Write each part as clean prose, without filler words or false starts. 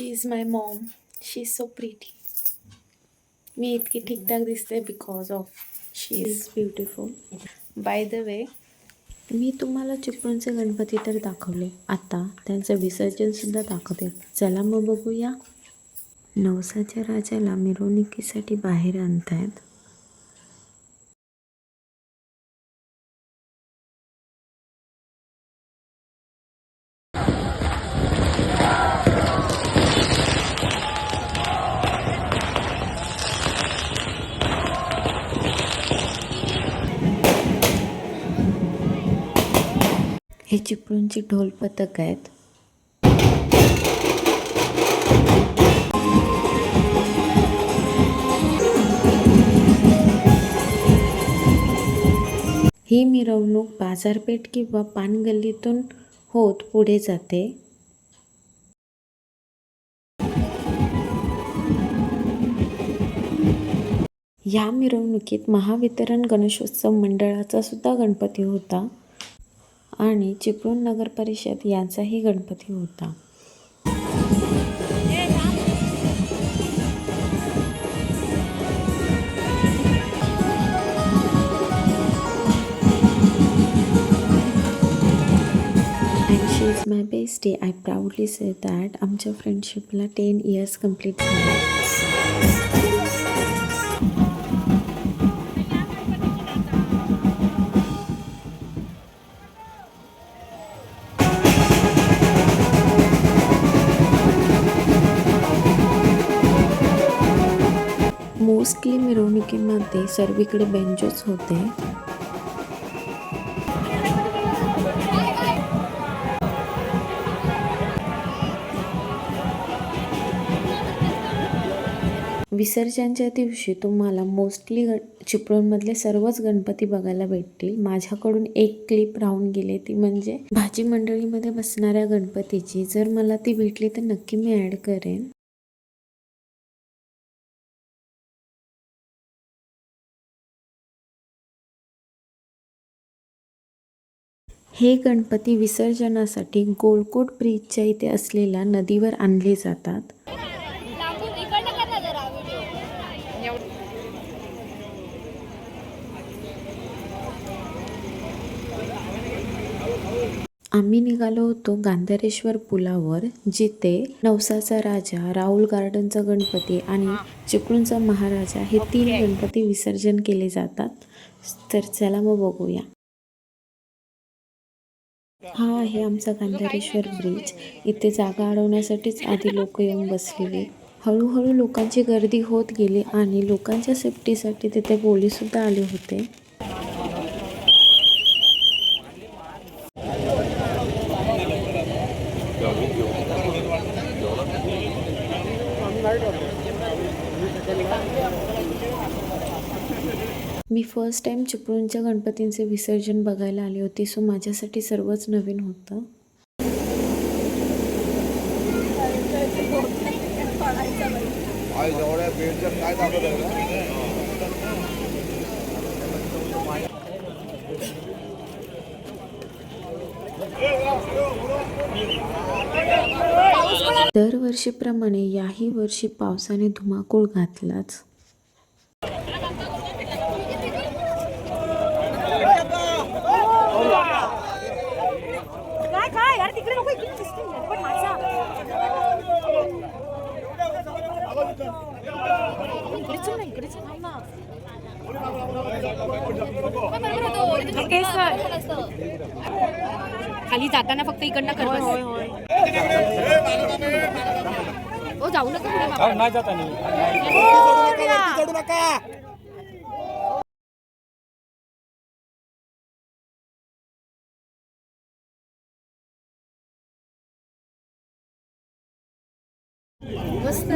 She is my mom. She is so pretty. मी इतकी ठीकठाक दिसते because of she is beautiful. By the way, मी तुम्हाला चिपळूणचे गणपती तर दाखवले, आता त्यांचं विसर्जनसुद्धा दाखवते. चला मग बघूया. नवसाच्या राजाला मिरवणुकीसाठी बाहेर आणतायत. हे चिपळूणची ढोल पथक आहेत. ही मिरवणूक बाजारपेठ किंवा पानगल्लीतून होत पुढे जाते. या मिरवणुकीत महावितरण गणेशोत्सव मंडळाचा सुद्धा गणपती होता आणि चिपळूण नगर परिषद यांचाही गणपती होता. She is my bestie. I proudly say that आमच्या फ्रेंडशिपला 10 इयर्स कंप्लीट झाले. मोस्टली मिरवणुकीमध्ये सर्वीकडे बेंचेस होते. विसर्जनच्या दिवशी तुम्हाला मोस्टली चिपळूणमधले सर्वच गणपती बघायला भेटतील. माझ्याकडून एक क्लिप राहून गेली, ती म्हणजे भाजी मंडळीमध्ये बसणाऱ्या गणपतीची. जर मला ती भेटली तर नक्की मी ॲड करेन. हे गणपती विसर्जनासाठी गोलकोट ब्रिजच्या इथे असलेल्या नदीवर आणले जातात. आम्ही निघालो होतो गांधारेश्वर पुलावर, जिथे नवसाचा राजा, राहुल गार्डनचा गणपती आणि चिपळूणचा महाराजा हे 3 गणपती विसर्जन केले जातात. तर चला मग बघूया. हा आहे आमचा गांधारेश्वर ब्रिज. इथे जागा अडवण्यासाठीच आधी लोक येऊन बसलेले. हळूहळू लोकांची गर्दी होत गेली आणि लोकांच्या सेफ्टीसाठी तिथे पोलीससुद्धा आले होते. मी फर्स्ट टाइम चिपळूणच्या गणपतींचे विसर्जन बघायला आले होते, सो माझ्यासाठी सर्वच नवीन होतं. दरवर्षीप्रमाणे याही वर्षी पावसाने धुमाकूळ घातलाच. खाली जाताना फक्त इकडनं कर. हो जाऊ नका. नाही जाताना मस्त.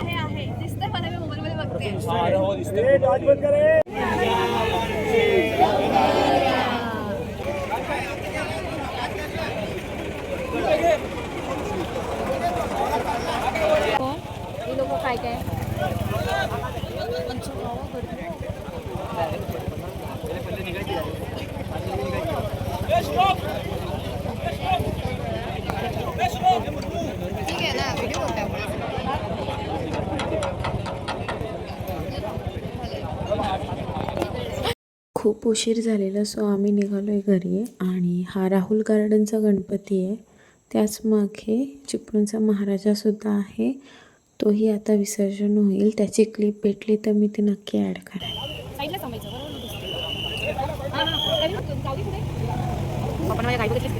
हे आहे दिसतंय मला, मी मोबाईल मध्ये बघते. हे लोक काय काय खूप उशीर झालेला सो आम्ही निघालो आहे घरी आणि हा राहुल गार्डनचा गणपती आहे. त्याच मागे चिपळूणचा महाराजासुद्धा आहे. तोही आता विसर्जन होईल. त्याची क्लिप भेटली तर मी ती नक्की ॲड करेन. साईडला थांबायचं आपण माझ्या गाडी बघितलीच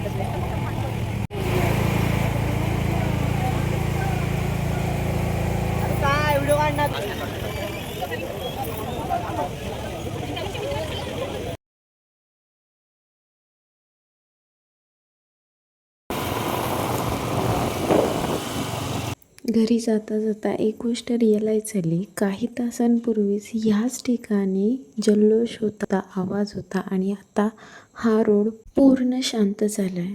काय व्हिडिओ काढणार. घरी जाता जाता एक गोष्ट रिअलाईज झाली. काही तासांपूर्वीच ह्याच ठिकाणी जल्लोष होता, आवाज होता आणि आता हा रोड पूर्ण शांत झाला आहे.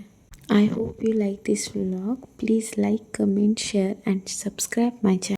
I hope you like this vlog. Please like, comment, share and subscribe my channel.